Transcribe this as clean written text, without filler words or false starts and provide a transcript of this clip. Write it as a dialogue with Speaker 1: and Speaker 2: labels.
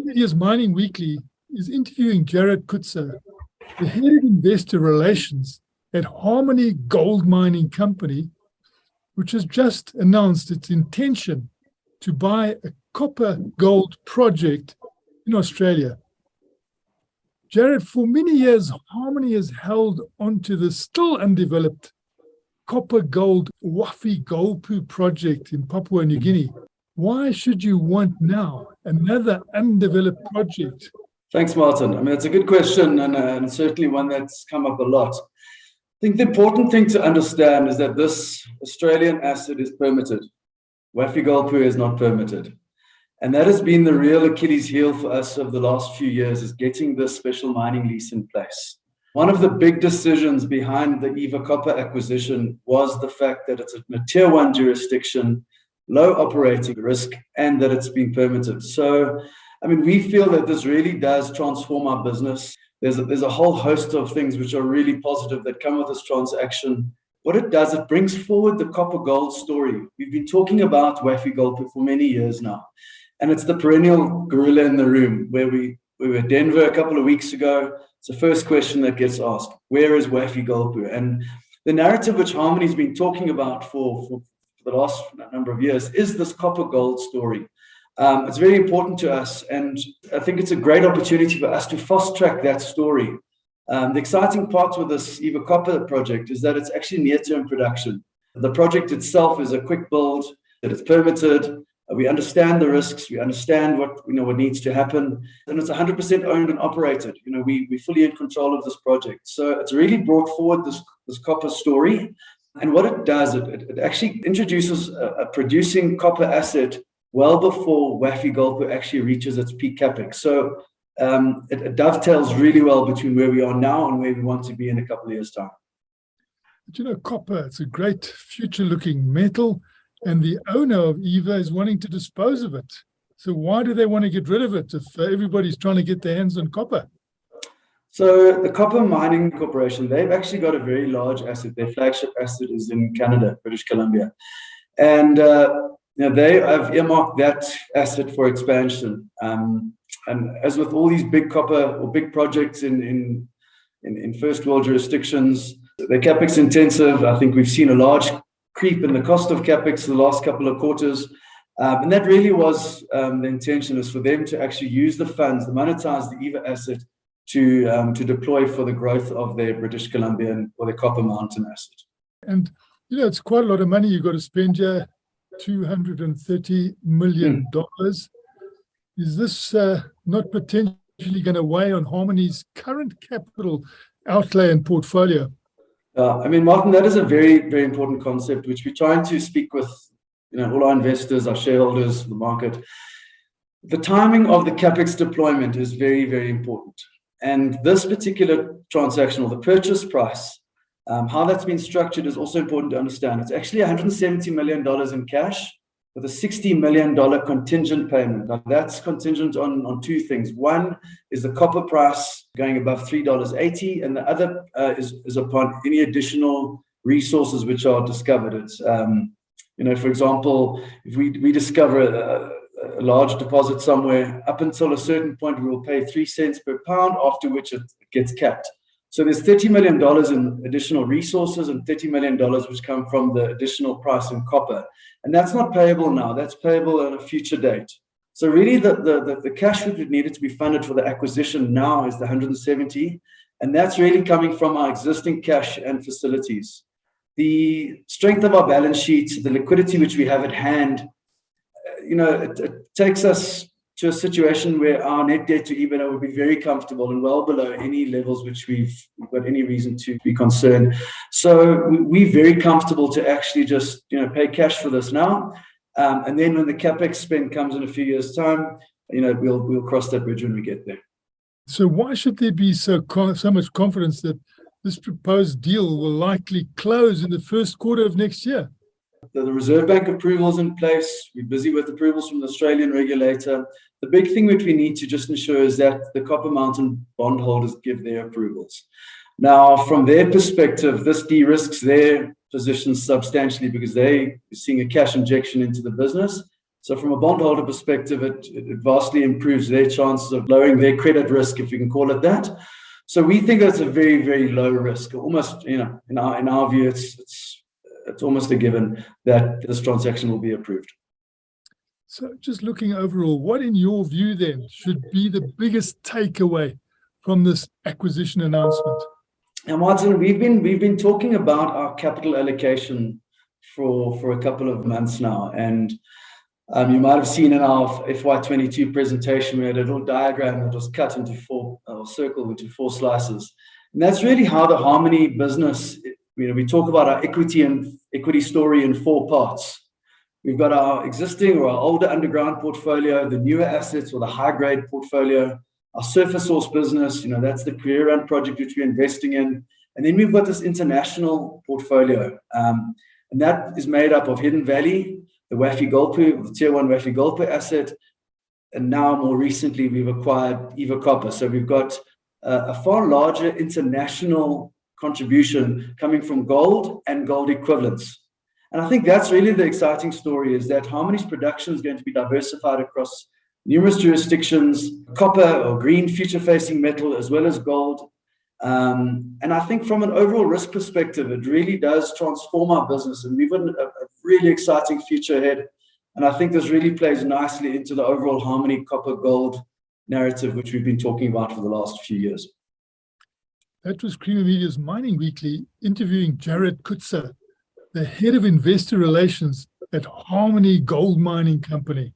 Speaker 1: Media's Mining Weekly is interviewing Jared Coetzer, the head of investor relations at Harmony Gold Mining Company, which has just announced its intention to buy a copper gold project in Australia. Jared, for many years, Harmony has held onto the still undeveloped copper gold Wafi-Golpu project in Papua New Guinea. Why should you want now another undeveloped project?
Speaker 2: Thanks, Martin. I mean, it's a good question and certainly one that's come up a lot. I think the important thing to understand is that this Australian asset is permitted. Wafi-Golpu is not permitted. And that has been the real Achilles heel for us over the last few years, is getting this special mining lease in place. One of the big decisions behind the Eva Copper acquisition was the fact that it's in a tier 1 jurisdiction, low operating risk, and that it's been permitted. So, I mean, we feel that this really does transform our business. There's a whole host of things which are really positive that come with this transaction. What it does, it brings forward the copper gold story. We've been talking about Wafi-Golpu for many years now. And it's the perennial gorilla in the room, where we were in Denver a couple of weeks ago. It's the first question that gets asked: where is Wafi-Golpu? And the narrative which Harmony's been talking about for the last number of years is this copper gold story. It's very important to us, and I think it's a great opportunity for us to fast track that story. The exciting part with this Eva Copper project is that it's actually near-term production. The project itself is a quick build, that it's permitted. We understand the risks. We understand what needs to happen, and it's 100% owned and operated. We're fully in control of this project. So it's really brought forward this copper story, and what it does, it actually introduces a producing copper asset well before Wafi-Golpu actually reaches its peak capex. So it dovetails really well between where we are now and where we want to be in a couple of years' time.
Speaker 1: But copper, it's a great future-looking metal, and the owner of Eva is wanting to dispose of it. So why do they want to get rid of it if everybody's trying to get their hands on copper?
Speaker 2: So the Copper Mining Corporation, they've actually got a very large asset. Their flagship asset is in Canada, British Columbia. And they have earmarked that asset for expansion. And as with all these big copper or big projects in first world jurisdictions, the Capex Intensive, I think we've seen a large creep in the cost of Capex the last couple of quarters. And that really was the intention, is for them to actually use the funds, to monetize the Eva asset to deploy for the growth of their British Columbian or their Copper Mountain asset.
Speaker 1: And, it's quite a lot of money you've got to spend here, $230 million. Is this not potentially going to weigh on Harmony's current capital outlay and portfolio?
Speaker 2: Martin, that is a very, very important concept, which we're trying to speak with all our investors, our shareholders, the market. The timing of the Capex deployment is very, very important. And this particular transaction, or the purchase price, how that's been structured is also important to understand. It's actually $170 million in cash with a $60 million contingent payment. Now, that's contingent on two things. One is the copper price going above $3.80, and the other is upon any additional resources which are discovered. It's, for example, if we discover a large deposit somewhere, up until a certain point, we will pay 3 cents per pound, after which it gets capped. So there's $30 million in additional resources and $30 million which come from the additional price in copper. And that's not payable now. That's payable at a future date. So really the cash that needed to be funded for the acquisition now is the 170. And that's really coming from our existing cash and facilities. The strength of our balance sheet, the liquidity which we have at hand, it takes us to a situation where our net debt to EBITDA would be very comfortable and well below any levels which we've got any reason to be concerned. So we're very comfortable to actually just pay cash for this now, and then when the Capex spend comes in a few years' time, we'll cross that bridge when we get there.
Speaker 1: So why should there be so much confidence that this proposed deal will likely close in the first quarter of next year?
Speaker 2: The Reserve Bank approval's in place. We're busy with approvals from the Australian regulator. The big thing which we need to just ensure is that the Copper Mountain bondholders give their approvals. Now, from their perspective, this de-risks their positions substantially because they're seeing a cash injection into the business. So from a bondholder perspective, it vastly improves their chances of lowering their credit risk, if we can call it that. So we think that's a very, very low risk. Almost, in our view, it's almost a given that this transaction will be approved.
Speaker 1: So just looking overall, what in your view then should be the biggest takeaway from this acquisition announcement?
Speaker 2: And Martin, we've been talking about our capital allocation for a couple of months now, and you might have seen in our FY22 presentation we had a little diagram that was cut into circled into 4 slices, and that's really how the Harmony business. We talk about our equity story in 4 parts. We've got our existing or our older underground portfolio, the newer assets or the high-grade portfolio, our surface source business, that's the career run project which we're investing in. And then we've got this international portfolio. And that is made up of Hidden Valley, the Wafi-Golpu, the Tier 1 Wafi-Golpu asset. And now more recently, we've acquired Eva Copper. So we've got a far larger international contribution coming from gold and gold equivalents. And I think that's really the exciting story, is that Harmony's production is going to be diversified across numerous jurisdictions, copper or green future-facing metal, as well as gold. And I think from an overall risk perspective, it really does transform our business, and we've got a really exciting future ahead. And I think this really plays nicely into the overall Harmony copper gold narrative, which we've been talking about for the last few years.
Speaker 1: That was Creamer Media's Mining Weekly interviewing Jared Coetzer, the head of investor relations at Harmony Gold Mining Company.